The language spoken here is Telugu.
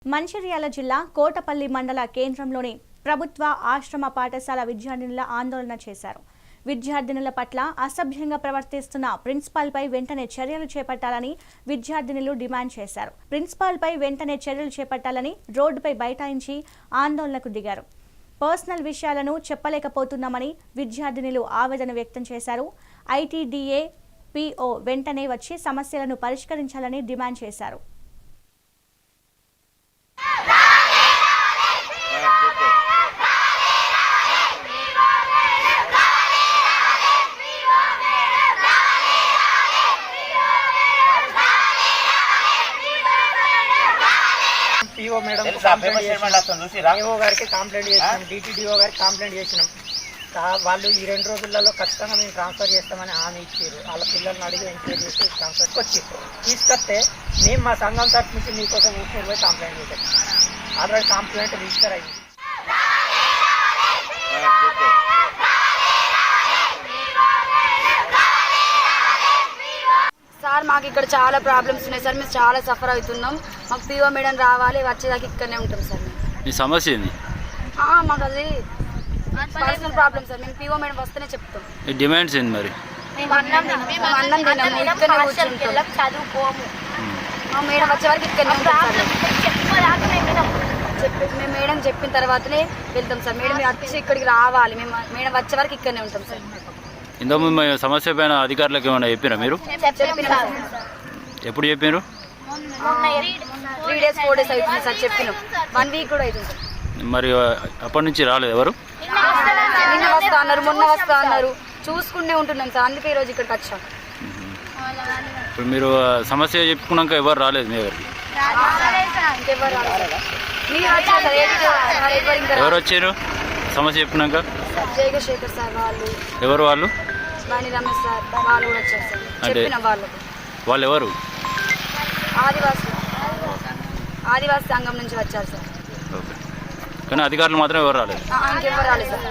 మంచిర్యాల జిల్లా కోటపల్లి మండల కేంద్రంలోని ప్రభుత్వ ఆశ్రమ పాఠశాల విద్యార్థినుల ఆందోళన చేశారు. విద్యార్థినుల పట్ల అసభ్యంగా ప్రవర్తిస్తున్న ప్రిన్సిపాల్పై వెంటనే చర్యలు చేపట్టాలని విద్యార్థినులు డిమాండ్ చేశారు. ప్రిన్సిపాల్పై వెంటనే చర్యలు చేపట్టాలని రోడ్డుపై బైఠాయించి ఆందోళనకు దిగారు. పర్సనల్ విషయాలను చెప్పలేకపోతున్నామని విద్యార్థినులు ఆవేదన వ్యక్తం చేశారు. ఐటీడీఏ పీఓ వెంటనే వచ్చి సమస్యలను పరిష్కరించాలని డిమాండ్ చేశారు. పీఓ మేడం పీఓ గారికి కంప్లైంట్ చేసినాం, డిటిడిఓ గారికి కంప్లైంట్ చేసినాం. వాళ్ళు ఈ 2 రోజులలో ఖచ్చితంగా మేము ట్రాన్స్ఫర్ చేస్తామని హామీ ఇచ్చారు. వాళ్ళ పిల్లల్ని అడిగి ఎంక్వైరీ చేసి ట్రాన్స్ఫర్కి వచ్చి తీసుకొస్తే మేము మా సంఘం తరఫు నుంచి మీకోసం ఊరికి పోయి కంప్లైంట్ చేశాం. ఆల్రెడీ కంప్లైంట్ రిజిస్టర్ అయింది. సార్ మాకు ఇక్కడ చాలా ప్రాబ్లమ్స్ ఉన్నాయి సార్, మేము చాలా సఫర్ అవుతున్నాం. మాకు పీఓ మేడం రావాలి, వచ్చేదాకా ఇక్కడనే ఉంటాం సార్. మీ సమస్య ఏంది? మాకు అది పర్సనల్ ప్రాబ్లమ్ సార్, మేము పీఓ మేడం వస్తేనే చెప్తాం. మీ డిమాండ్స్ ఏంది మరి? అన్నం తిన్నాము, ఇక్కడనే కూర్చుంటాం. చదువుకోము, మా మేడం వచ్చే వరకు ఇక్కడనే ఉంటాం. మేము మేడం చెప్పిన తర్వాతనే వెళ్తాం సార్. మేడం వచ్చి ఇక్కడికి రావాలి, మేము మేడం వచ్చే వరకు ఇక్కడనే ఉంటాం సార్. ఇంతకు మీ సమస్య పైన అధికారులకు ఏమైనా చెప్పినా మీరు? ఎప్పుడు చెప్పారు? 3 days 4 days అవుతుంది సార్, చెప్పినాం. 1 week కూడా అవుతుంది సార్. మరి అప్పటి నుంచి రాలేదు ఎవరు? నిన్న వస్తా అన్నారు, మొన్న వస్తా అన్నారు, చూసుకుంటే ఉంటున్నాం సార్. అందుకే ఈరోజు ఇక్కడికి వచ్చాం. ఇప్పుడు మీరు సమస్య చెప్పుకున్నాక ఎవరు రాలేదు మీ దగ్గరికి? ఇంకెవరు రాలేదు. మీరు వచ్చారు సార్. ఎవరు వచ్చారు సమస్య చెప్పుకున్నాక? జయశేఖర్ సార్ వాళ్ళు. ఎవరు వాళ్ళు? బాణి రమేష్ సార్ వాళ్ళు కూడా వచ్చారు సార్. చెప్పిన వాళ్ళు ఎవరు? ఆదివాసి సంఘం నుంచి వచ్చారు సార్. ఓకే, కానీ అధికారులు మాత్రం ఎవరు రాలేదు? ఇంకెవరు రాలేదు సార్.